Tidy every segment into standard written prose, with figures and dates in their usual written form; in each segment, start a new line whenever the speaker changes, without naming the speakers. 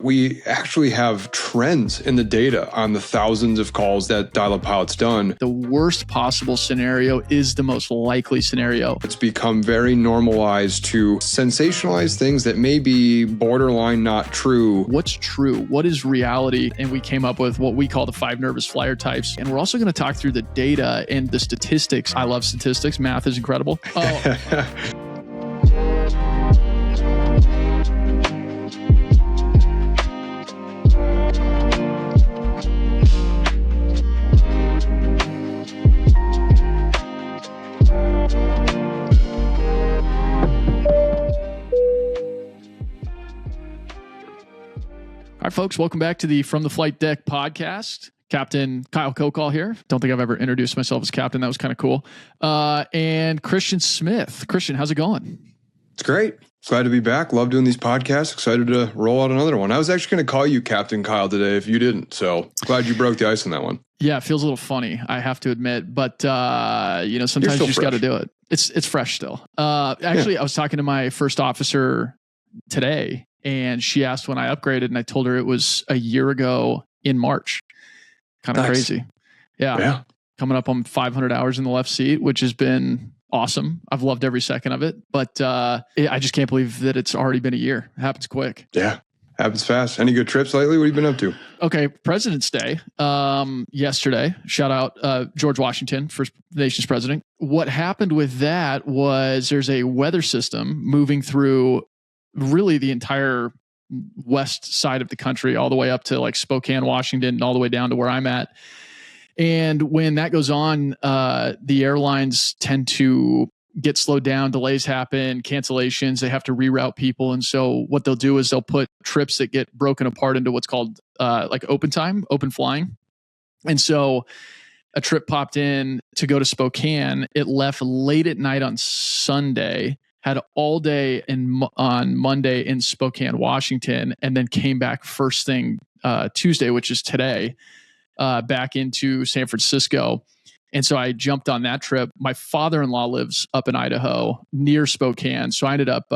We actually have trends in the data on the thousands of calls that dial-up pilot's done.
The worst possible scenario is the most likely scenario.
It's become very normalized to sensationalize things that may be borderline not true.
What's true? What is reality? And we came up with what we call the 5 nervous flyer types. And we're also going to talk through the data and the statistics. I love statistics. Math is incredible. All right, folks, welcome back to the From the Flight Deck podcast. Captain Kyle Kokal here. Don't think I've ever introduced myself as captain. That was kind of cool. And Christian Smith. Christian, how's it going?
It's great. Glad to be back. Love doing these podcasts. Excited to roll out another one. I was actually going to call you Captain Kyle today if you didn't. So glad you broke the ice on that one.
Yeah, it feels a little funny, I have to admit. But, sometimes you just got to do it. It's fresh still. Actually, I was talking to my first officer today, and she asked when I upgraded, and I told her it was a year ago in March. Kind of crazy. Yeah. Coming up on 500 hours in the left seat, which has been awesome. I've loved every second of it, but I just can't believe that it's already been a year. It happens quick.
Yeah. Happens fast. Any good trips lately? What have you been up to?
Okay. President's Day, yesterday, shout out George Washington, first nation's president. What happened with that was there's a weather system moving through really the entire west side of the country, all the way up to like Spokane, Washington, and all the way down to where I'm at. And when that goes on, the airlines tend to get slowed down, delays happen, cancellations, they have to reroute people. And so what they'll do is they'll put trips that get broken apart into what's called like open time, open flying. And so a trip popped in to go to Spokane. It left late at night on Sunday, had all day on Monday in Spokane, Washington, and then came back first thing Tuesday, which is today, back into San Francisco. And so I jumped on that trip. My father-in-law lives up in Idaho near Spokane. So I ended up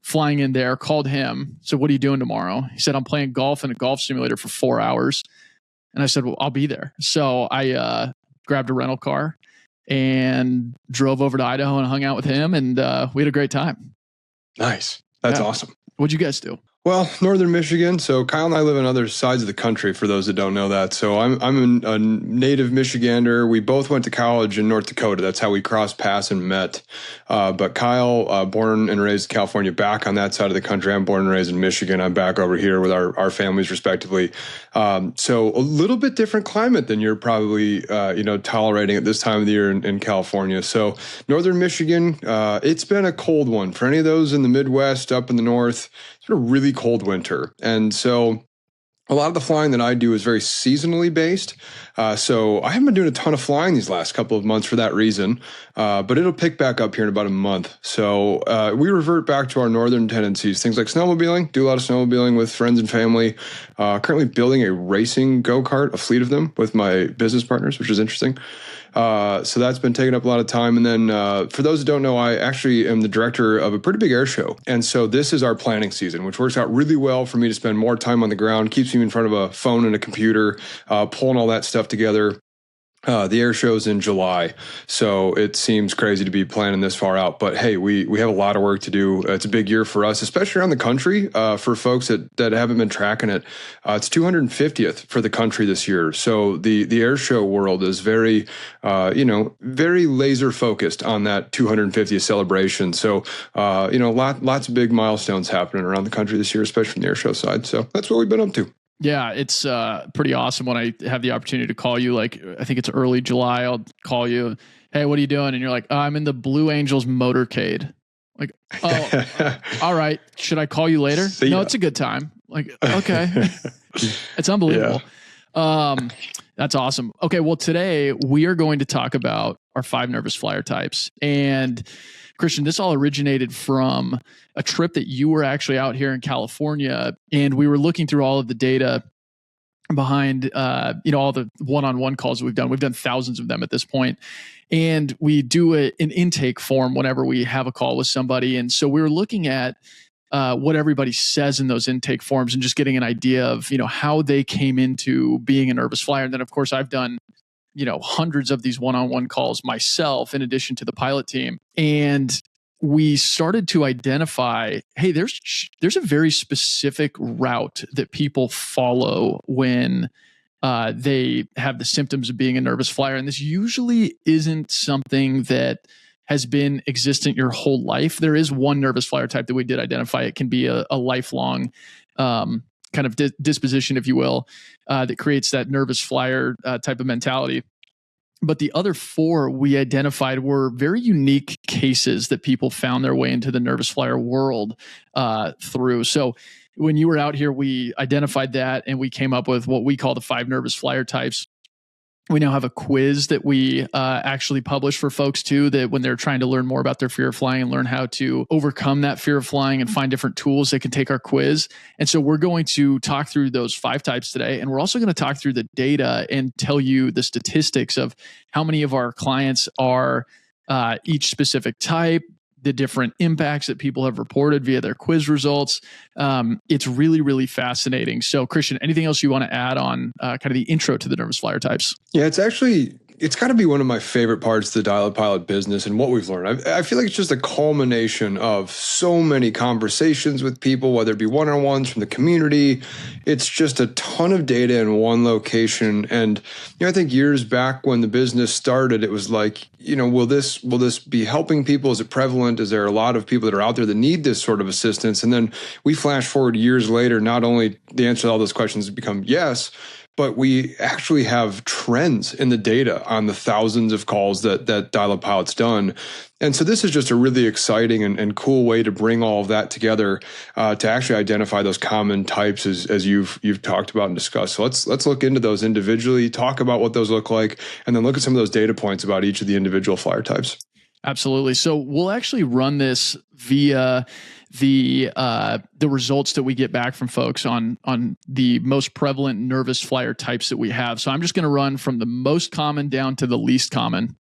flying in there, called him. So what are you doing tomorrow? He said, I'm playing golf in a golf simulator for 4 hours. And I said, well, I'll be there. So I grabbed a rental car and drove over to Idaho and hung out with him, and we had a great time.
Nice. That's awesome.
What'd you guys do?
Well, northern Michigan. So Kyle and I live on other sides of the country, for those that don't know that. So I'm a native Michigander. We both went to college in North Dakota. That's how we crossed paths and met. But Kyle, born and raised in California, back on that side of the country. I'm born and raised in Michigan. I'm back over here with our families respectively. So a little bit different climate than you're probably, tolerating at this time of the year in California. So northern Michigan, it's been a cold one. For any of those in the Midwest, up in the north, it's been a really cold winter. And so a lot of the flying that I do is very seasonally based. So I haven't been doing a ton of flying these last couple of months for that reason, but it'll pick back up here in about a month. So we revert back to our northern tendencies, things like snowmobiling, do a lot of snowmobiling with friends and family, currently building a racing go-kart, a fleet of them with my business partners, which is interesting. So that's been taking up a lot of time. And then for those who don't know, I actually am the director of a pretty big air show. And so this is our planning season, which works out really well for me to spend more time on the ground, keeps me in front of a phone and a computer, pulling all that stuff together. The air show's in July, so it seems crazy to be planning this far out. But hey, we have a lot of work to do. It's a big year for us, especially around the country. For folks that haven't been tracking it, it's 250th for the country this year. So the air show world is very, very laser focused on that 250th celebration. So lots of big milestones happening around the country this year, especially from the air show side. So that's what we've been up to.
Yeah, it's pretty awesome when I have the opportunity to call you. Like, I think it's early July. I'll call you. Hey, what are you doing? And you're like, I'm in the Blue Angels motorcade. Like, oh, all right. Should I call you later? No, it's a good time. Like, okay. It's unbelievable. Yeah. That's awesome. Okay, well, today we are going to talk about our 5 nervous flyer types. And Christian, this all originated from a trip that you were actually out here in California, and we were looking through all of the data behind, all the one-on-one calls we've done. We've done thousands of them at this point, and we do an intake form whenever we have a call with somebody. And so we were looking at what everybody says in those intake forms and just getting an idea of, how they came into being a nervous flyer. And then of course I've done, hundreds of these one-on-one calls myself in addition to the pilot team. And we started to identify, hey, there's a very specific route that people follow when they have the symptoms of being a nervous flyer. And this usually isn't something that has been existent your whole life. There is one nervous flyer type that we did identify. It can be a lifelong kind of disposition, if you will, that creates that nervous flyer type of mentality. But the other 4 we identified were very unique cases that people found their way into the nervous flyer world through. So when you were out here, we identified that and we came up with what we call the 5 nervous flyer types. We now have a quiz that we actually publish for folks too, that when they're trying to learn more about their fear of flying and learn how to overcome that fear of flying and find different tools, they can take our quiz. And so we're going to talk through those 5 types today. And we're also going to talk through the data and tell you the statistics of how many of our clients are each specific type, the different impacts that people have reported via their quiz results. It's really, really fascinating. So Christian, anything else you want to add on kind of the intro to the nervous flyer types?
Yeah, it's got to be one of my favorite parts of the Dial-Up Pilot business and what we've learned. I feel like it's just a culmination of so many conversations with people, whether it be one-on-ones from the community. It's just a ton of data in one location. And I think years back when the business started, it was like, will this be helping people? Is it prevalent? Is there a lot of people that are out there that need this sort of assistance? And then we flash forward years later, not only the answer to all those questions has become yes, but we actually have trends in the data on the thousands of calls that Dial-Up Pilot's done. And so this is just a really exciting and cool way to bring all of that together to actually identify those common types as you've talked about and discussed. So let's look into those individually, talk about what those look like, and then look at some of those data points about each of the individual flyer types.
Absolutely. So we'll actually run this via the results that we get back from folks on the most prevalent nervous flyer types that we have. So I'm just going to run from the most common down to the least common.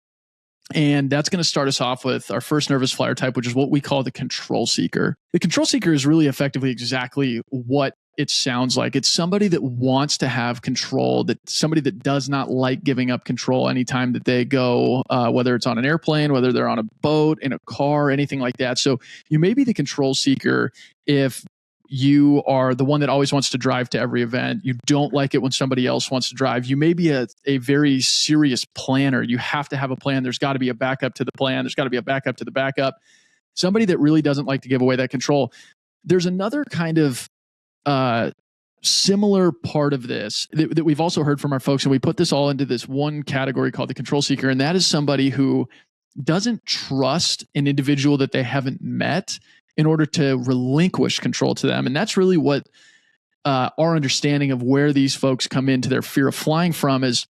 And that's going to start us off with our first nervous flyer type, which is what we call the control seeker. The control seeker is really effectively exactly what it sounds like. It's somebody that wants to have control, that somebody that does not like giving up control anytime that they go, whether it's on an airplane, whether they're on a boat, in a car, anything like that. So you may be the control seeker if you are the one that always wants to drive to every event. You don't like it when somebody else wants to drive. You may be a very serious planner. You have to have a plan. There's got to be a backup to the plan. There's got to be a backup to the backup. Somebody that really doesn't like to give away that control. There's another kind of similar part of this that we've also heard from our folks, and we put this all into this one category called the control seeker, and that is somebody who doesn't trust an individual that they haven't met in order to relinquish control to them. And that's really what our understanding of where these folks come into their fear of flying from is,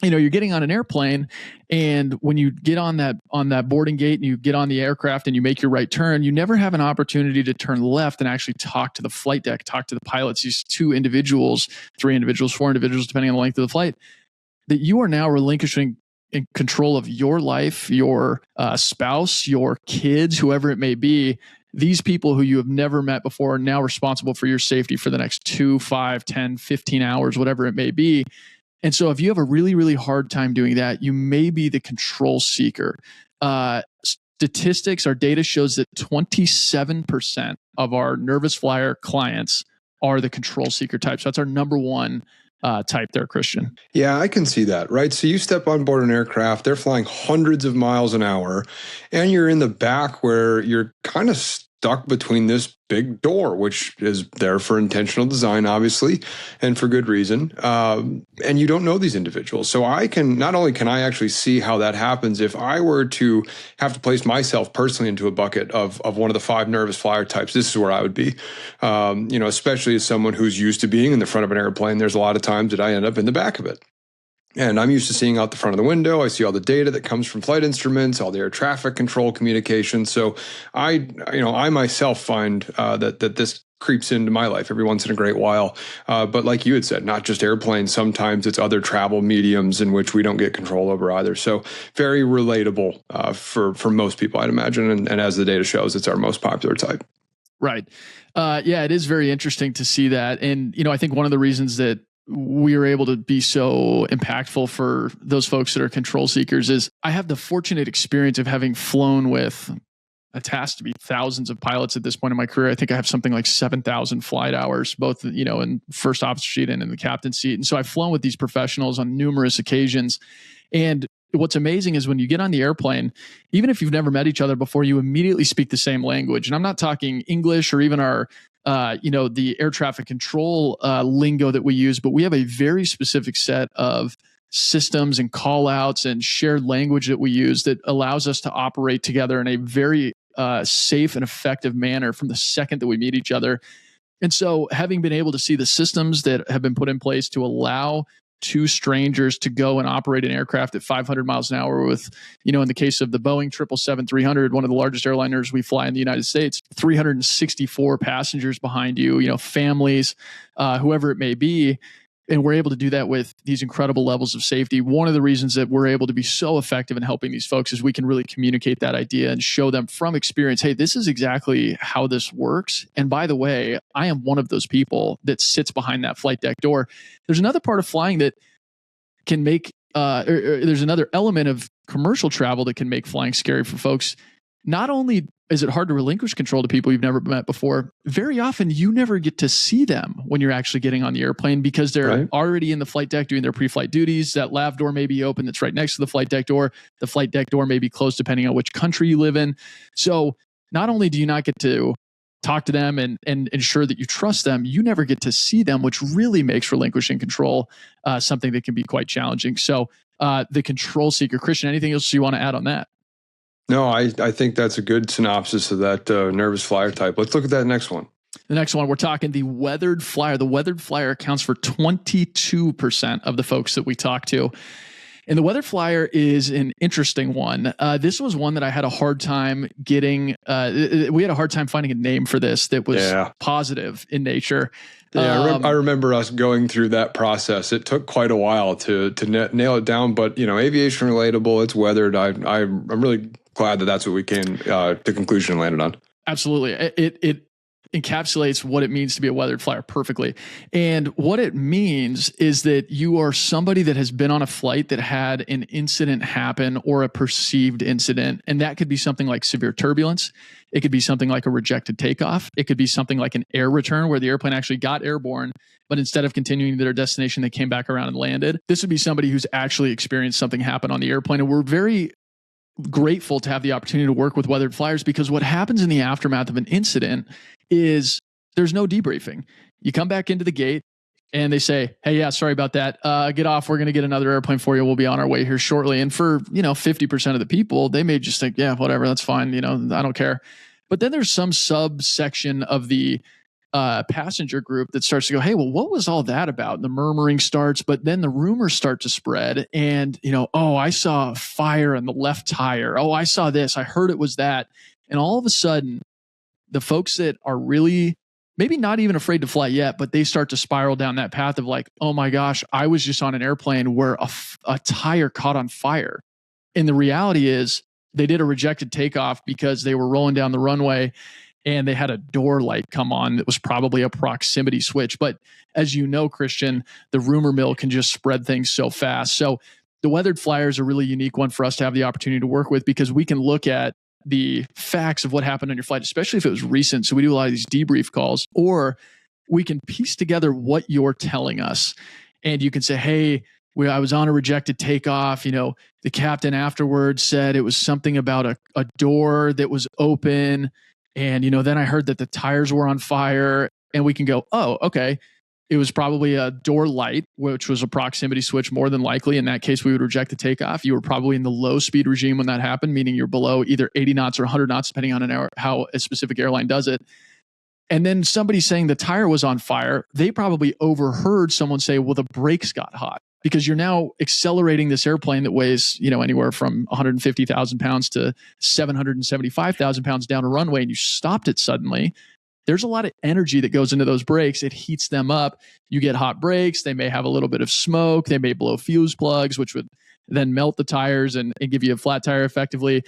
you're getting on an airplane, and when you get on that boarding gate and you get on the aircraft and you make your right turn, you never have an opportunity to turn left and actually talk to the flight deck, talk to the pilots, these 2 individuals, 3 individuals, 4 individuals, depending on the length of the flight, that you are now relinquishing in control of your life, your spouse, your kids, whoever it may be. These people who you have never met before are now responsible for your safety for the next 2, 5, 10, 15 hours, whatever it may be. And so if you have a really, really hard time doing that, you may be the control seeker. Statistics, our data shows that 27% of our nervous flyer clients are the control seeker type. So that's our number one type there, Christian.
Yeah, I can see that, right? So you step on board an aircraft, they're flying hundreds of miles an hour, and you're in the back where you're kind of stuck between this big door, which is there for intentional design, obviously, and for good reason. And you don't know these individuals. So not only can I actually see how that happens, if I were to have to place myself personally into a bucket of one of the 5 nervous flyer types, this is where I would be. Especially as someone who's used to being in the front of an airplane, there's a lot of times that I end up in the back of it. And I'm used to seeing out the front of the window. I see all the data that comes from flight instruments, all the air traffic control communication. So I myself find that this creeps into my life every once in a great while. But like you had said, not just airplanes, sometimes it's other travel mediums in which we don't get control over either. So very relatable for most people, I'd imagine. And as the data shows, it's our most popular type.
Right. Yeah, it is very interesting to see that. And, I think one of the reasons that we are able to be so impactful for those folks that are control seekers is I have the fortunate experience of having flown with a task to be thousands of pilots at this point in my career. I think I have something like 7,000 flight hours, both, in first officer seat and in the captain seat. And so I've flown with these professionals on numerous occasions. And what's amazing is when you get on the airplane, even if you've never met each other before, you immediately speak the same language. And I'm not talking English or even our, the air traffic control lingo that we use, but we have a very specific set of systems and call outs and shared language that we use that allows us to operate together in a very safe and effective manner from the second that we meet each other. And so having been able to see the systems that have been put in place to allow two strangers to go and operate an aircraft at 500 miles an hour with, in the case of the Boeing 777-300, one of the largest airliners we fly in the United States, 364 passengers behind you, families, whoever it may be. And we're able to do that with these incredible levels of safety. One of the reasons that we're able to be so effective in helping these folks is we can really communicate that idea and show them from experience, hey, this is exactly how this works. And by the way, I am one of those people that sits behind that flight deck door. There's another part of flying that can make, there's another element of commercial travel that can make flying scary for folks. Not only is it hard to relinquish control to people you've never met before, very often you never get to see them when you're actually getting on the airplane because they're already in the flight deck doing their pre-flight duties. That lav door may be open that's right next to the flight deck door. The flight deck door may be closed depending on which country you live in. So not only do you not get to talk to them and ensure that you trust them, you never get to see them, which really makes relinquishing control something that can be quite challenging. So the control seeker. Christian, anything else you want to add on that?
No, I think that's a good synopsis of that nervous flyer type. Let's look at that next one.
The next one, we're talking the weathered flyer. The weathered flyer accounts for 22% of the folks that we talk to. And the weathered flyer is an interesting one. This was one that I had a hard time getting. We had a hard time finding a name for this that was positive in nature.
Yeah, I remember us going through that process. It took quite a while to nail it down, but aviation relatable. It's weathered. I'm really glad that that's what we came to conclusion and landed on.
Absolutely, it encapsulates what it means to be a weathered flyer perfectly. And what it means is that you are somebody that has been on a flight that had an incident happen or a perceived incident. And that could be something like severe turbulence. It could be something like a rejected takeoff. It could be something like an air return where the airplane actually got airborne, but instead of continuing to their destination, they came back around and landed. This would be somebody who's actually experienced something happen on the airplane. And we're very grateful to have the opportunity to work with weathered flyers because what happens in the aftermath of an incident is there's no debriefing. You come back into the gate and they say, hey, yeah, sorry about that. Get off. We're going to get another airplane for you. We'll be on our way here shortly. And for, 50% of the people, they may just think, yeah, whatever, that's fine. I don't care. But then there's some subsection of the passenger group that starts to go, hey, well, what was all that about? And the murmuring starts, but then the rumors start to spread and, oh, I saw a fire in the left tire. Oh, I saw this. I heard it was that. And all of a sudden, the folks that are really maybe not even afraid to fly yet, but they start to spiral down that path of like, oh my gosh, I was just on an airplane where a tire caught on fire. And the reality is they did a rejected takeoff because they were rolling down the runway and they had a door light come on that was probably a proximity switch. But as you know, Christian, the rumor mill can just spread things so fast. So the weathered flyer is a really unique one for us to have the opportunity to work with because we can look at the facts of what happened on your flight, especially if it was recent. So we do a lot of these debrief calls, or we can piece together what you're telling us. And you can say, hey, I was on a rejected takeoff. The captain afterwards said it was something about a door that was open. And, then I heard that the tires were on fire and we can go, oh, okay. It was probably a door light, which was a proximity switch more than likely. In that case, we would reject the takeoff. You were probably in the low speed regime when that happened, meaning you're below either 80 knots or 100 knots, depending on how a specific airline does it. And then somebody saying the tire was on fire, they probably overheard someone say, well, the brakes got hot. Because you're now accelerating this airplane that weighs, anywhere from 150,000 pounds to 775,000 pounds down a runway, and you stopped it suddenly. There's a lot of energy that goes into those brakes. It heats them up. You get hot brakes. They may have a little bit of smoke. They may blow fuse plugs, which would then melt the tires and give you a flat tire effectively.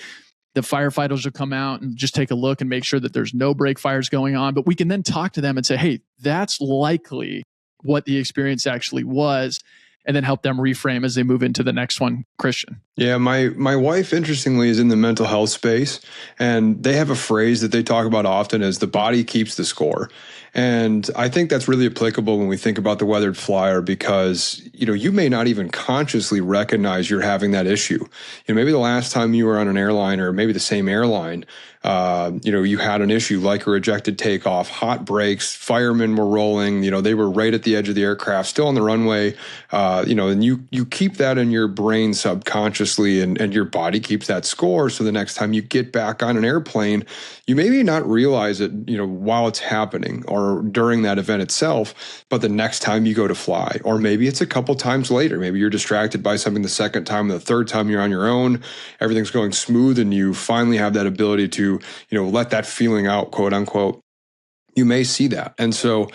The firefighters will come out and just take a look and make sure that there's no brake fires going on. But we can then talk to them and say, hey, that's likely what the experience actually was, and then help them reframe as they move into the next one. Christian.
Yeah, my wife, interestingly, is in the mental health space, and they have a phrase that they talk about often as the body keeps the score. And I think that's really applicable when we think about the weathered flyer, because, you may not even consciously recognize you're having that issue. Maybe the last time you were on an airline, or maybe the same airline, you had an issue like a rejected takeoff, hot brakes, firemen were rolling, they were right at the edge of the aircraft, still on the runway, and you keep that in your brain subconsciously, and your body keeps that score. So the next time you get back on an airplane, you maybe not realize it, while it's happening or during that event itself, but the next time you go to fly, or maybe it's a couple times later, maybe you're distracted by something the second time, the third time you're on your own, everything's going smooth, and you finally have that ability to, let that feeling out, quote unquote. You may see that. And so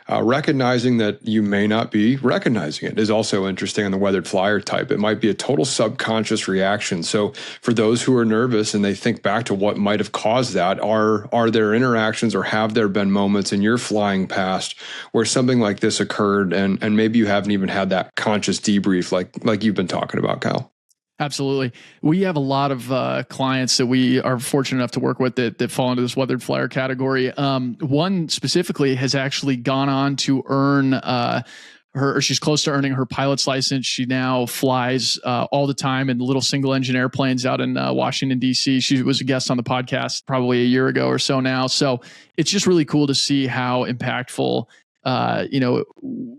recognizing that you may not be recognizing it is also interesting on the weathered flyer type. It might be a total subconscious reaction. So for those who are nervous and they think back to what might have caused that, are there interactions, or have there been moments in your flying past where something like this occurred, and maybe you haven't even had that conscious debrief like you've been talking about, Kyle?
Absolutely. We have a lot of clients that we are fortunate enough to work with that fall into this weathered flyer category. One specifically has actually gone on to earn she's close to earning her pilot's license. She now flies all the time in little single engine airplanes out in Washington, D.C. She was a guest on the podcast probably a year ago or so now. So it's just really cool to see how impactful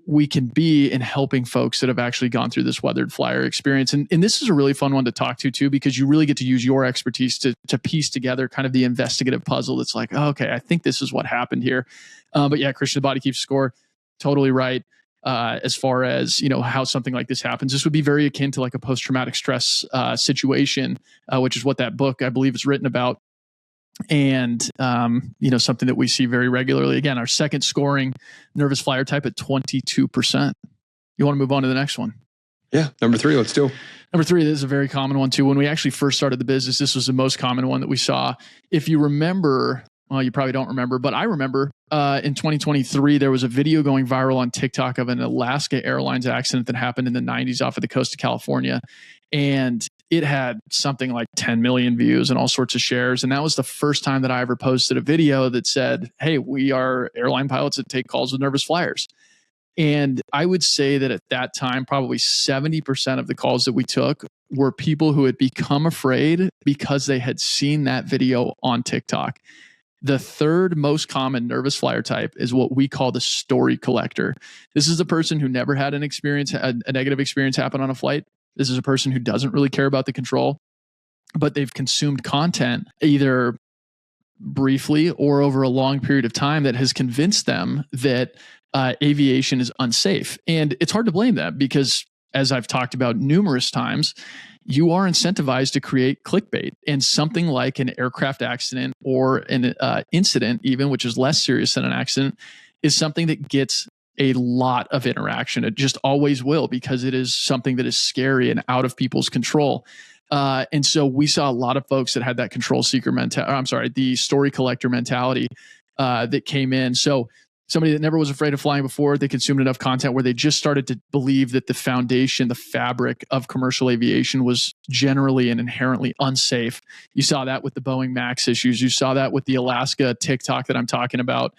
we can be in helping folks that have actually gone through this weathered flyer experience. And this is a really fun one to talk to too, because you really get to use your expertise to piece together kind of the investigative puzzle that's like, oh, okay, I think this is what happened here. But yeah, Christian, the body keeps score. Totally right. As far as, how something like this happens, this would be very akin to like a post-traumatic stress situation, which is what that book, I believe, is written about. And, something that we see very regularly. Again, our second scoring nervous flyer type at 22%. You want to move on to the next one?
Yeah. Number 3, let's do.
Number 3, this is a very common one too. When we actually first started the business, this was the most common one that we saw. If you remember, well, you probably don't remember, but I remember in 2023, there was a video going viral on TikTok of an Alaska Airlines accident that happened in the 90s off of the coast of California. And it had something like 10 million views and all sorts of shares. And that was the first time that I ever posted a video that said, hey, we are airline pilots that take calls with nervous flyers. And I would say that at that time, probably 70% of the calls that we took were people who had become afraid because they had seen that video on TikTok. The third most common nervous flyer type is what we call the story collector. This is the person who never had a negative experience happen on a flight. This is a person who doesn't really care about the control, but they've consumed content either briefly or over a long period of time that has convinced them that aviation is unsafe. And it's hard to blame them because, as I've talked about numerous times, you are incentivized to create clickbait, and something like an aircraft accident or an incident, even, which is less serious than an accident, is something that gets a lot of interaction. It just always will, because it is something that is scary and out of people's control. And so we saw a lot of folks that had that control seeker the story collector mentality that came in. So somebody that never was afraid of flying before, they consumed enough content where they just started to believe that the foundation, the fabric of commercial aviation was generally and inherently unsafe. You saw that with the Boeing MAX issues. You saw that with the Alaska TikTok that I'm talking about.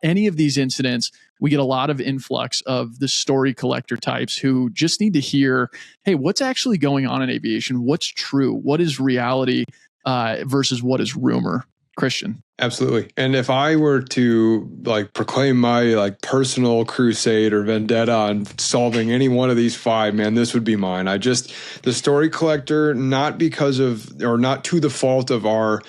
Any of these incidents, we get a lot of influx of the story collector types who just need to hear, hey, what's actually going on in aviation? What's true? What is reality versus what is rumor? Christian.
Absolutely. And if I were to proclaim my personal crusade or vendetta on solving any one of these 5, man, this would be mine. The story collector, not because of, or not to the fault of our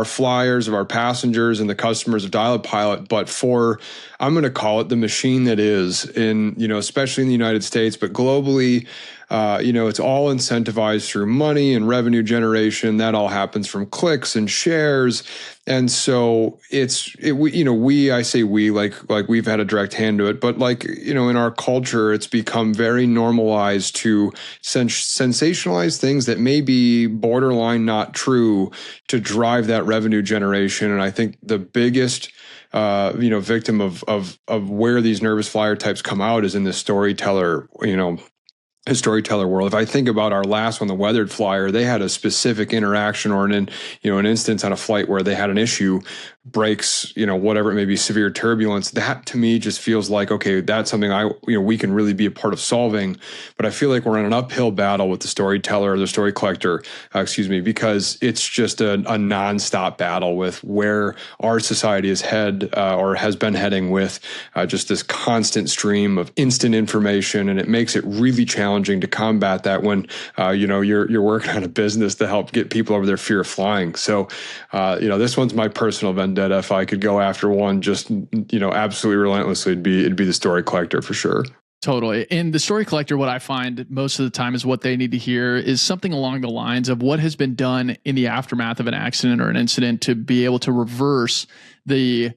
flyers, of our passengers and the customers of Dial-Up Pilot, but for, I'm going to call it the machine that is, in, especially in the United States, but globally, It's all incentivized through money and revenue generation. That all happens from clicks and shares. And so I say we, like we've had a direct hand to it, but in our culture, it's become very normalized to sensationalize things that may be borderline not true to drive that revenue generation. And I think the biggest victim of where these nervous flyer types come out is in the storyteller world. If I think about our last one, the weathered flyer, they had a specific interaction or an instance on a flight where they had an issue, brakes, whatever it may be, severe turbulence. That to me just feels like, okay, that's something we can really be a part of solving. But I feel like we're in an uphill battle with the storyteller or the story collector, because it's just a nonstop battle with where our society is has been heading with just this constant stream of instant information, and it makes it really challenging to combat that when you're working on a business to help get people over their fear of flying. So this one's my personal vendetta. If I could go after one just absolutely relentlessly, it'd be the story collector for sure.
Totally. And the story collector, what I find most of the time is what they need to hear is something along the lines of what has been done in the aftermath of an accident or an incident to be able to reverse the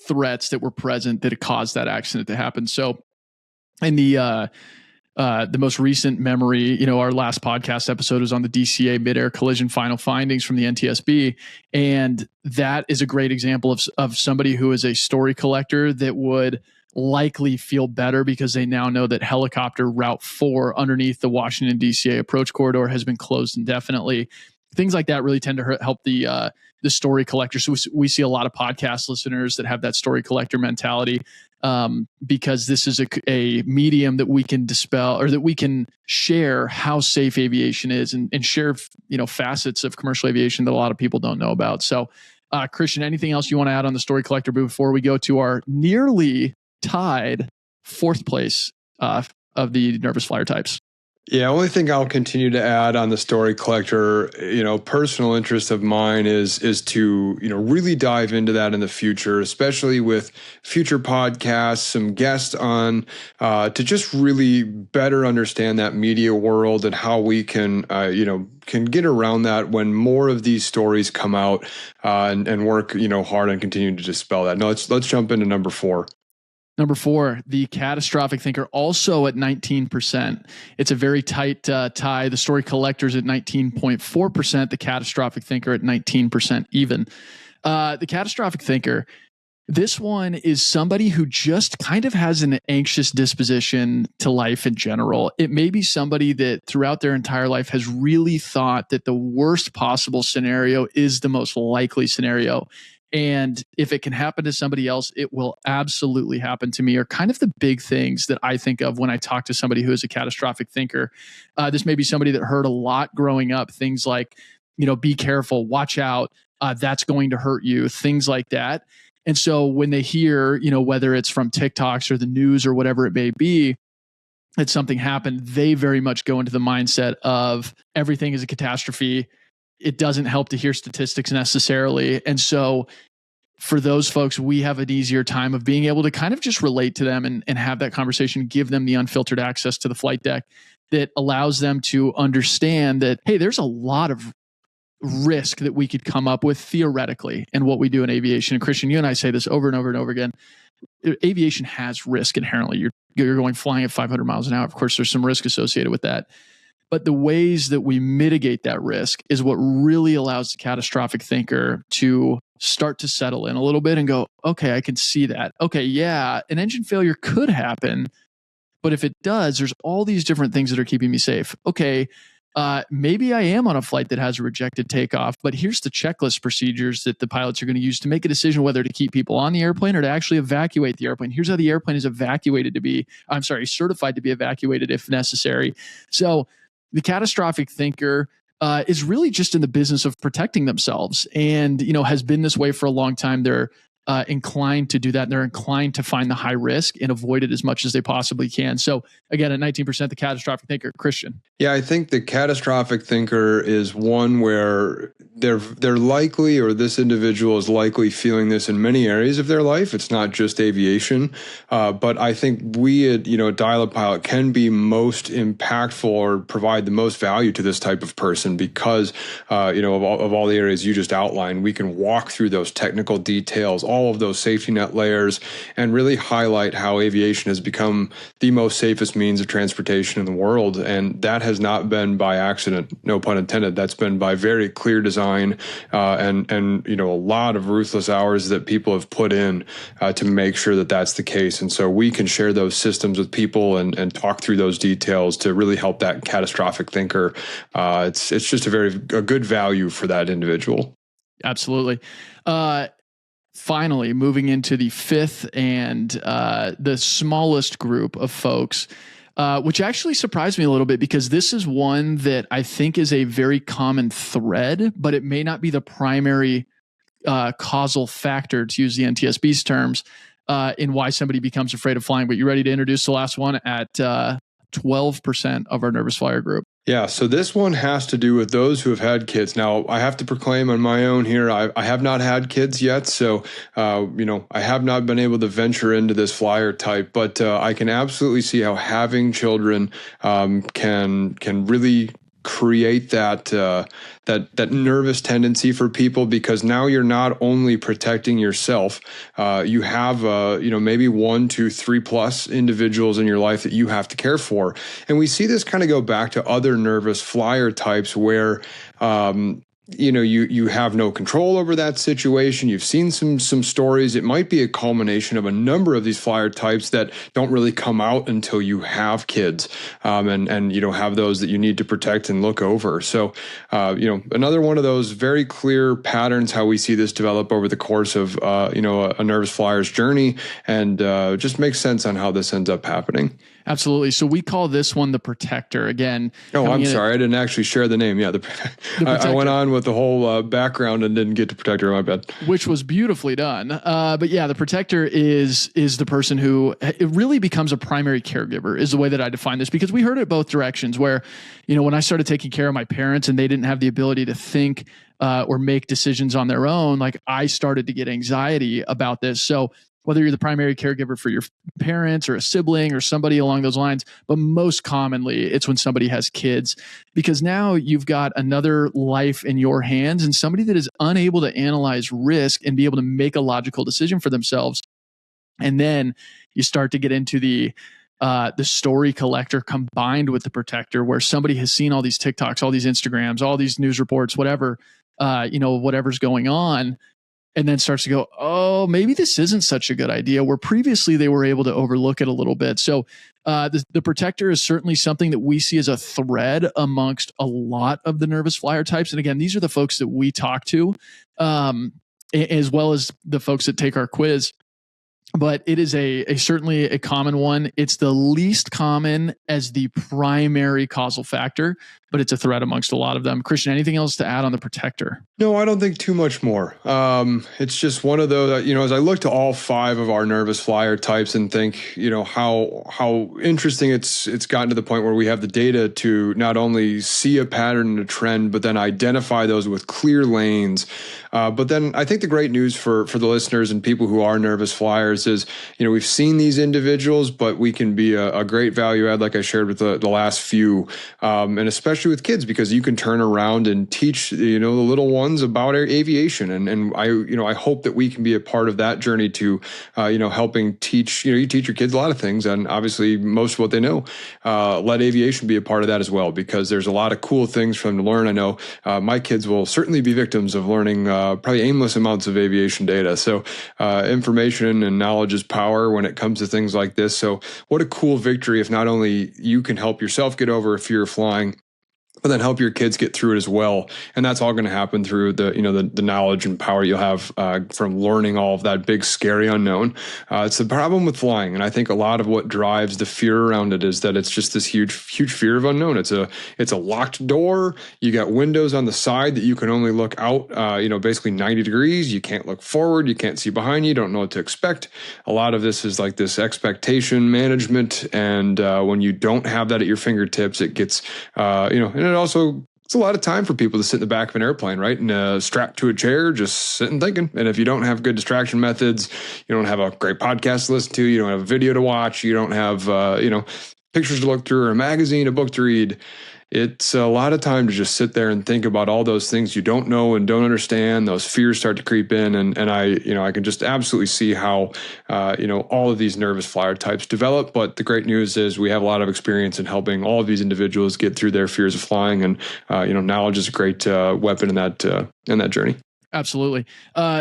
threats that were present that caused that accident to happen. So in the most recent memory, our last podcast episode was on the DCA mid-air collision final findings from the NTSB. And that is a great example of somebody who is a story collector that would likely feel better because they now know that helicopter route 4 underneath the Washington DCA approach corridor has been closed indefinitely. Things like that really tend to help the story collector. So we see a lot of podcast listeners that have that story collector mentality, because this is a medium that we can dispel, or that we can share how safe aviation is and share facets of commercial aviation that a lot of people don't know about. So Christian, anything else you want to add on the story collector before we go to our nearly tied 4th place of the Nervous Flier Types?
Yeah, only thing I'll continue to add on the story collector, personal interest of mine is to, really dive into that in the future, especially with future podcasts, some guests on, to just really better understand that media world and how we can get around that when more of these stories come out, and work, hard on continuing to dispel that. No, let's jump into number 4.
Number 4, the catastrophic thinker, also at 19%. It's a very tight tie. The story collector's at 19.4%. The catastrophic thinker at 19% even. The catastrophic thinker, this one is somebody who just kind of has an anxious disposition to life in general. It may be somebody that throughout their entire life has really thought that the worst possible scenario is the most likely scenario. And if it can happen to somebody else, it will absolutely happen to me, are kind of the big things that I think of when I talk to somebody who is a catastrophic thinker. This may be somebody that heard a lot growing up, things like, be careful, watch out, that's going to hurt you, things like that. And so when they hear, whether it's from TikToks or the news or whatever it may be, that something happened, they very much go into the mindset of everything is a catastrophe. It doesn't help to hear statistics necessarily. And so for those folks, we have an easier time of being able to kind of just relate to them and have that conversation, give them the unfiltered access to the flight deck that allows them to understand that, hey, there's a lot of risk that we could come up with theoretically in what we do in aviation. And Christian, you and I say this over and over and over again. Aviation has risk inherently. You're going flying at 500 miles an hour. Of course, there's some risk associated with that. But the ways that we mitigate that risk is what really allows the catastrophic thinker to start to settle in a little bit and go, okay, I can see that. Okay, yeah, an engine failure could happen, but if it does, there's all these different things that are keeping me safe. Okay, maybe I am on a flight that has a rejected takeoff, but here's the checklist procedures that the pilots are going to use to make a decision whether to keep people on the airplane or to actually evacuate the airplane. Here's how the airplane is certified to be evacuated if necessary. So the catastrophic thinker is really just in the business of protecting themselves and, has been this way for a long time. They're inclined to do that. And they're inclined to find the high risk and avoid it as much as they possibly can. So again, at 19%, the catastrophic thinker, Christian.
Yeah, I think the catastrophic thinker is one where they're likely, or this individual is likely feeling this in many areas of their life. It's not just aviation, but I think we at Dial-Up Pilot can be most impactful or provide the most value to this type of person because of all the areas you just outlined. We can walk through those technical details, all of those safety net layers, and really highlight how aviation has become the most safest means of transportation in the world, and that has not been by accident, no pun intended. That's been by very clear design and a lot of ruthless hours that people have put in to make sure that that's the case. And so we can share those systems with people and talk through those details to really help that catastrophic thinker. It's just a good value for that individual.
Absolutely. Finally, moving into the fifth and the smallest group of folks, which actually surprised me a little bit because this is one that I think is a very common thread, but it may not be the primary causal factor, to use the NTSB's terms, in why somebody becomes afraid of flying. But you ready to introduce the last one at 12% of our Nervous Flyer group?
Yeah, so this one has to do with those who have had kids. Now, I have to proclaim on my own here, I have not had kids yet, so I have not been able to venture into this flyer type, but I can absolutely see how having children can really create that nervous tendency for people, because now you're not only protecting yourself, you have maybe 1, 2, 3+ individuals in your life that you have to care for. And we see this kind of go back to other nervous flyer types where you have no control over that situation. You've seen some stories. It might be a culmination of a number of these flyer types that don't really come out until you have kids, and you don't have those that you need to protect and look over. So, another one of those very clear patterns how we see this develop over the course of a nervous flyer's journey, and just makes sense on how this ends up happening.
Absolutely. So we call this one the protector. Again.
Oh, I'm sorry. I didn't actually share the name. Yeah, I went on with the whole background and didn't get to protector. My bad.
Which was beautifully done. But yeah, the protector is the person who it really becomes a primary caregiver, is the way that I define this, because we heard it both directions where, when I started taking care of my parents and they didn't have the ability to think or make decisions on their own, like I started to get anxiety about this. So whether you're the primary caregiver for your parents or a sibling or somebody along those lines, but most commonly it's when somebody has kids, because now you've got another life in your hands and somebody that is unable to analyze risk and be able to make a logical decision for themselves. And then you start to get into the story collector combined with the protector, where somebody has seen all these TikToks, all these Instagrams, all these news reports, whatever, whatever's going on, and then starts to go, oh, maybe this isn't such a good idea, where previously they were able to overlook it a little bit. So the protector is certainly something that we see as a thread amongst a lot of the nervous flyer types. And again, these are the folks that we talk to, as well as the folks that take our quiz. But it is certainly a common one. It's the least common as the primary causal factor, but it's a threat amongst a lot of them. Christian, anything else to add on the protector?
No, I don't think too much more. It's just one of those, as I look to all 5 of our nervous flyer types and think, how interesting it's gotten to the point where we have the data to not only see a pattern and a trend, but then identify those with clear lanes. But then I think the great news for the listeners and people who are nervous flyers is, we've seen these individuals, but we can be a great value add, like I shared with the last few, and especially with kids, because you can turn around and teach, the little ones about aviation. And I hope that we can be a part of that journey to, helping teach, you teach your kids a lot of things, and obviously most of what they know, let aviation be a part of that as well, because there's a lot of cool things for them to learn. I know my kids will certainly be victims of learning probably aimless amounts of aviation data. So information and knowledge is power when it comes to things like this. So what a cool victory if not only you can help yourself get over a fear of flying, but then help your kids get through it as well. And that's all going to happen through the knowledge and power you'll have from learning all of that big, scary unknown. It's the problem with flying. And I think a lot of what drives the fear around it is that it's just this huge fear of unknown. It's a locked door. You got windows on the side that you can only look out, basically 90 degrees. You can't look forward. You can't see behind you. You don't know what to expect. A lot of this is like this expectation management. And when you don't have that at your fingertips, it gets, and it's a lot of time for people to sit in the back of an airplane, right? And strapped to a chair, just sitting thinking. And if you don't have good distraction methods, you don't have a great podcast to listen to, you don't have a video to watch, you don't have, pictures to look through or a magazine, a book to read. It's a lot of time to just sit there and think about all those things you don't know and don't understand. Those fears start to creep in. And I can just absolutely see how, all of these nervous flyer types develop. But the great news is we have a lot of experience in helping all of these individuals get through their fears of flying. And, knowledge is a great weapon in that journey.
Absolutely.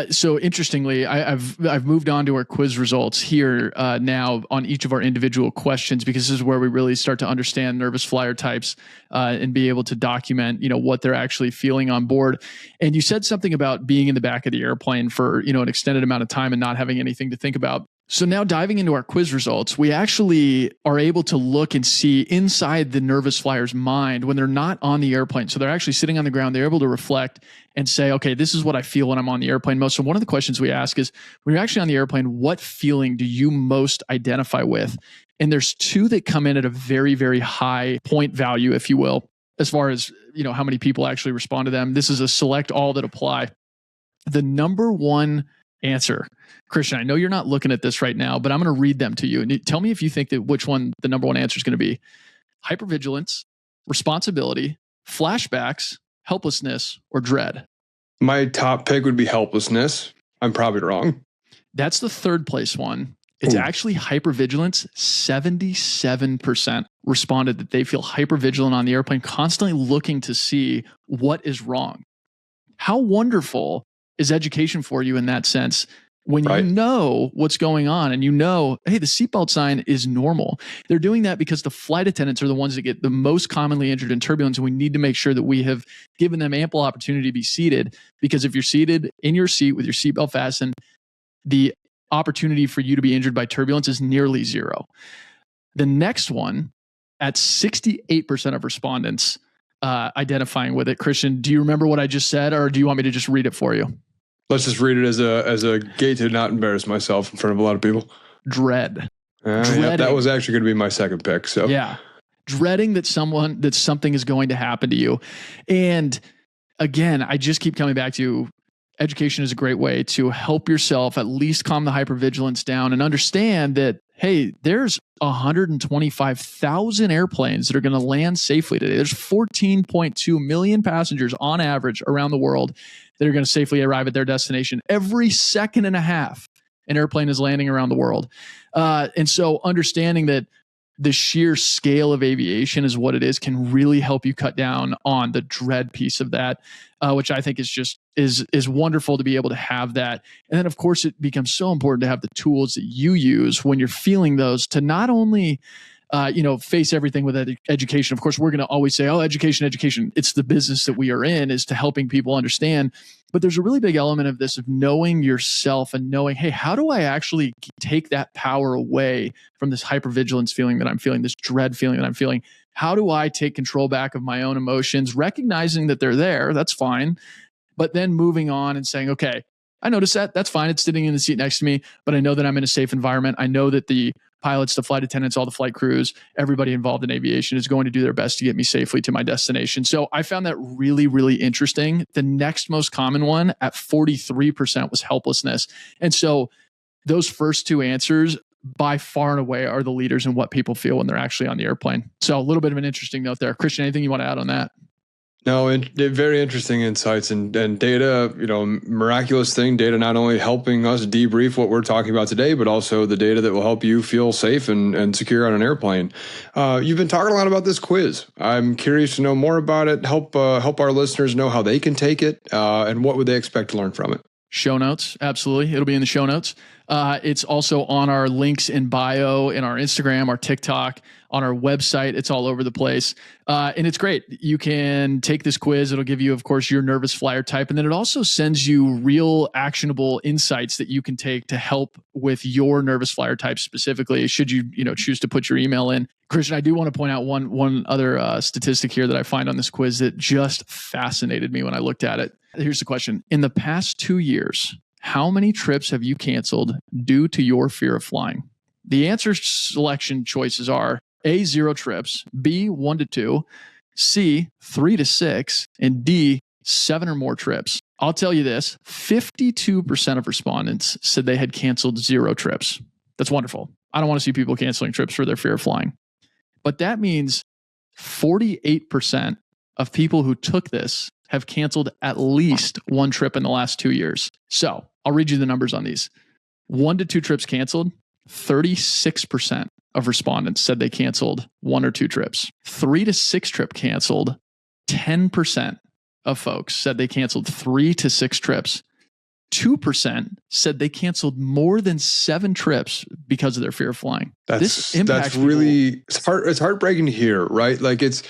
So interestingly, I've moved on to our quiz results here now on each of our individual questions, because this is where we really start to understand nervous flyer types and be able to document, what they're actually feeling on board. And you said something about being in the back of the airplane for, an extended amount of time and not having anything to think about. So now diving into our quiz results, we actually are able to look and see inside the nervous flyer's mind when they're not on the airplane. So they're actually sitting on the ground. They're able to reflect and say, okay, this is what I feel when I'm on the airplane most. So one of the questions we ask is, when you're actually on the airplane, what feeling do you most identify with? And there's two that come in at a very, very high point value, if you will, as far as, how many people actually respond to them. This is a select all that apply. The number one answer, Christian, I know you're not looking at this right now, but I'm going to read them to you. And tell me if you think that which one the number one answer is going to be: hypervigilance, responsibility, flashbacks, helplessness, or dread.
My top pick would be helplessness. I'm probably wrong.
That's the third place one. It's actually hypervigilance. 77% responded that they feel hypervigilant on the airplane, constantly looking to see what is wrong. How wonderful is education for you in that sense? When you know what's going on and hey, the seatbelt sign is normal. They're doing that because the flight attendants are the ones that get the most commonly injured in turbulence. And we need to make sure that we have given them ample opportunity to be seated, because if you're seated in your seat with your seatbelt fastened, the opportunity for you to be injured by turbulence is nearly zero. The next one, at 68% of respondents identifying with it. Christian, do you remember what I just said, or do you want me to just read it for you?
Let's just read it as a gate to not embarrass myself in front of a lot of people.
Dread.
Yeah, that was actually going to be my second pick. So
yeah, dreading that something is going to happen to you. And again, I just keep coming back to education is a great way to help yourself at least calm the hypervigilance down and understand that, hey, there's 125,000 airplanes that are going to land safely today. There's 14.2 million passengers on average around the world that are going to safely arrive at their destination. Every second and a half, an airplane is landing around the world. And so understanding that the sheer scale of aviation is what it is can really help you cut down on the dread piece of that, which I think is wonderful to be able to have that. And then, of course, it becomes so important to have the tools that you use when you're feeling those to not only face everything with education. Of course, we're going to always say, oh, education. It's the business that we are in, is to helping people understand. But there's a really big element of this, of knowing yourself and knowing, hey, how do I actually take that power away from this hypervigilance feeling that I'm feeling, this dread feeling that I'm feeling? How do I take control back of my own emotions, recognizing that they're there? That's fine. But then moving on and saying, okay, I noticed that. That's fine. It's sitting in the seat next to me, but I know that I'm in a safe environment. I know that the pilots, the flight attendants, all the flight crews, everybody involved in aviation is going to do their best to get me safely to my destination. So I found that really, really interesting. The next most common one at 43% was helplessness. And so those first two answers by far and away are the leaders in what people feel when they're actually on the airplane. So a little bit of an interesting note there. Christian, anything you want to add on that?
No, very interesting insights and data, miraculous thing. Data not only helping us debrief what we're talking about today, but also the data that will help you feel safe and secure on an airplane. You've been talking a lot about this quiz. I'm curious to know more about it. Help our listeners know how they can take it and what would they expect to learn from it.
Show notes. Absolutely. It'll be in the show notes. It's also on our links in bio, in our Instagram, our TikTok, on our website. It's all over the place. And it's great. You can take this quiz. It'll give you, of course, your nervous flyer type. And then it also sends you real actionable insights that you can take to help with your nervous flyer type specifically, should you, choose to put your email in. Christian, I do want to point out one other statistic here that I find on this quiz that just fascinated me when I looked at it. Here's the question. In the past 2 years, how many trips have you canceled due to your fear of flying? The answer selection choices are A, 0 trips, B, 1 to 2, C, 3 to 6, and D, 7 or more trips. I'll tell you this, 52% of respondents said they had canceled 0 trips. That's wonderful. I don't want to see people canceling trips for their fear of flying. But that means 48% of people who took this have canceled at least 1 trip in the last 2 years. So I'll read you the numbers on these. 1 to 2 trips canceled, 36% of respondents said they canceled 1 or 2 trips. 3 to 6 trip canceled, 10% of folks said they canceled 3 to 6 trips. 2% said they canceled more than 7 trips because of their fear of flying.
That's really, it's heartbreaking to hear, right? Like it's,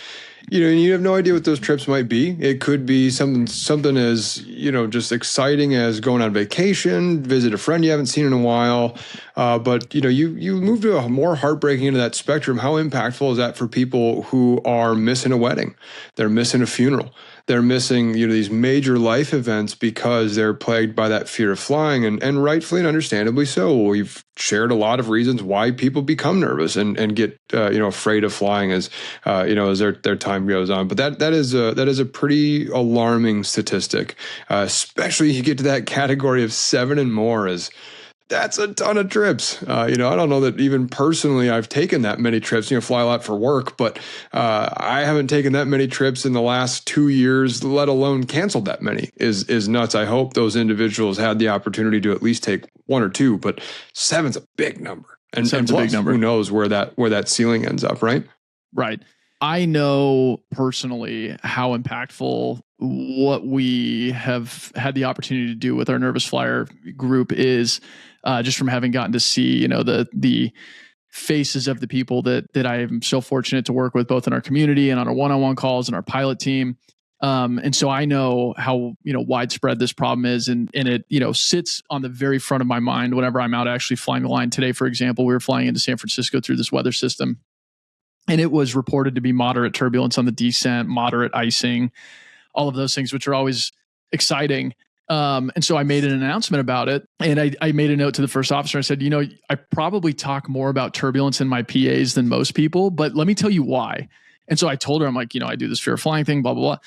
you have no idea what those trips might be. It could be something as, just exciting as going on vacation, visit a friend you haven't seen in a while. But you move to a more heartbreaking into that spectrum. How impactful is that for people who are missing a wedding? They're missing a funeral. They're missing, these major life events because they're plagued by that fear of flying, and rightfully and understandably so. We've shared a lot of reasons why people become nervous and get afraid of flying as their time goes on. But that is a pretty alarming statistic, especially you get to that category of 7 and more. That's a ton of trips. I don't know that even personally I've taken that many trips, fly a lot for work, but I haven't taken that many trips in the last 2 years, let alone canceled that many is nuts. I hope those individuals had the opportunity to at least take 1 or 2, but 7's a big number. And plus, a big number. Who knows where that ceiling ends up, right?
Right. I know personally how impactful what we have had the opportunity to do with our Nervous Flyer group is, just from having gotten to see, the faces of the people that I am so fortunate to work with, both in our community and on our one-on-one calls and our pilot team. And so I know how, widespread this problem is, and it, sits on the very front of my mind whenever I'm out actually flying the line. Today, for example, we were flying into San Francisco through this weather system, and it was reported to be moderate turbulence on the descent, moderate icing, all of those things, which are always exciting. And so I made an announcement about it, and I made a note to the first officer. I said, I probably talk more about turbulence in my PAs than most people, but let me tell you why. And so I told her, I'm like, I do this fear of flying thing, blah, blah, blah.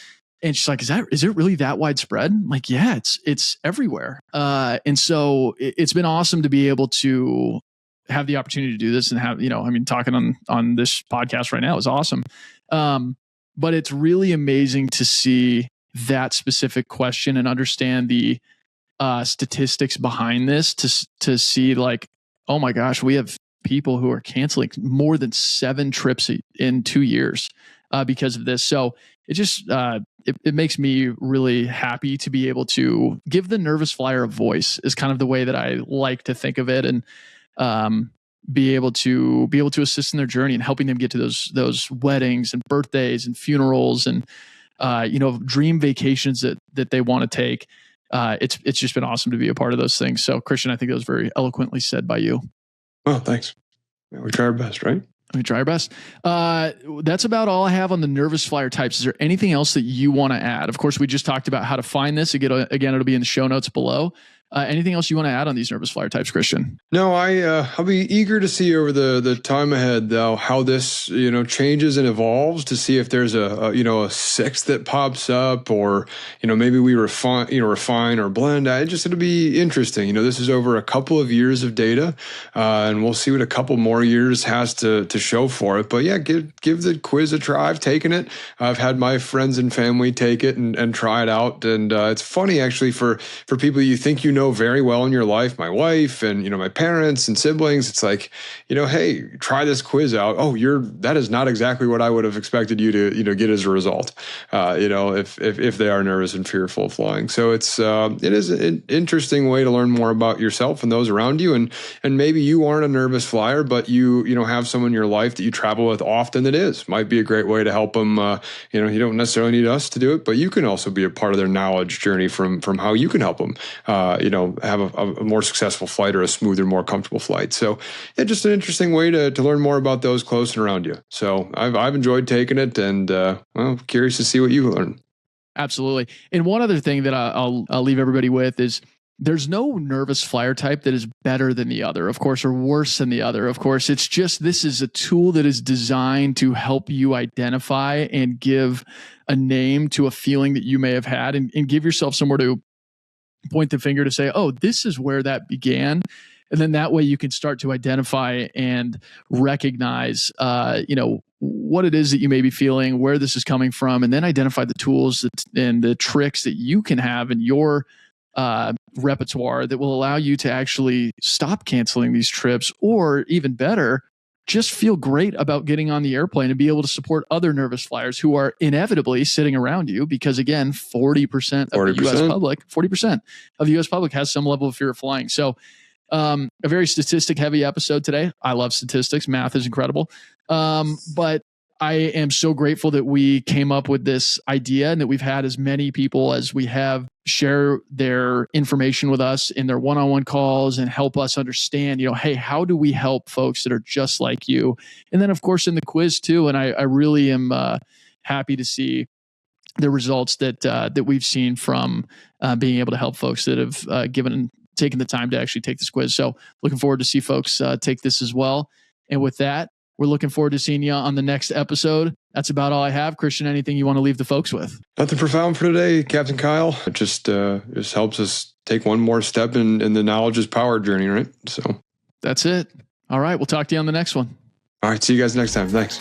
And she's like, is it really that widespread? I'm like, yeah, it's everywhere. And so it's been awesome to be able to have the opportunity to do this and have, talking on this podcast right now is awesome. But it's really amazing to see that specific question and understand the statistics behind this to see like, oh my gosh, we have people who are canceling more than 7 trips in 2 years because of this. So it just, it makes me really happy to be able to give the nervous flyer a voice is kind of the way that I like to think of it. And, be able to assist in their journey and helping them get to those weddings and birthdays and funerals and, dream vacations that they want to take. It's just been awesome to be a part of those things. So Christian, I think that was very eloquently said by you.
Oh, thanks. Yeah, we try our best, right?
We try our best. That's about all I have on the Nervous Flyer types. Is there anything else that you want to add? Of course, we just talked about how to find this. Again, it'll be in the show notes below. Anything else you want to add on these Nervous Flyer types, Christian?
No, I'll be eager to see over the time ahead, though, how this changes and evolves, to see if there's a 6th that pops up, or maybe we refine or blend. It'll be interesting. This is over a couple of years of data, and we'll see what a couple more years has to show for it. But yeah, give the quiz a try. I've taken it. I've had my friends and family take it and try it out, and it's funny actually for people you think know very well in your life, my wife and, my parents and siblings, it's like, hey, try this quiz out. Oh, that is not exactly what I would have expected you to, get as a result, if they are nervous and fearful of flying. So it is an interesting way to learn more about yourself and those around you. And maybe you aren't a nervous flyer, but you have someone in your life that you travel with often that is. Might be a great way to help them. You don't necessarily need us to do it, but you can also be a part of their knowledge journey from how you can help them, have a more successful flight or a smoother, more comfortable flight. So just an interesting way to learn more about those close and around you. So I've enjoyed taking it, and curious to see what you learn.
Absolutely. And one other thing that I'll leave everybody with is there's no nervous flyer type that is better than the other, of course, or worse than the other. Of course, it's just, this is a tool that is designed to help you identify and give a name to a feeling that you may have had, and give yourself somewhere to point the finger to say, oh, this is where that began. And then that way you can start to identify and recognize, what it is that you may be feeling, where this is coming from, and then identify the tools and the tricks that you can have in your repertoire that will allow you to actually stop canceling these trips, or even better, just feel great about getting on the airplane and be able to support other nervous flyers who are inevitably sitting around you, because again, 40% of the US public, 40% of the US public has some level of fear of flying. So a very statistic heavy episode today. I love statistics. Math is incredible. But I am so grateful that we came up with this idea, and that we've had as many people as we have share their information with us in their one-on-one calls and help us understand, hey, how do we help folks that are just like you? And then of course in the quiz too. And I really am happy to see the results that we've seen from being able to help folks that have taken the time to actually take this quiz. So looking forward to see folks take this as well. And with that, we're looking forward to seeing you on the next episode. That's about all I have. Christian, anything you want to leave the folks with?
Nothing profound for today, Captain Kyle. It just helps us take one more step in the knowledge is power journey, right? So
that's it. All right. We'll talk to you on the next one.
All right. See you guys next time. Thanks.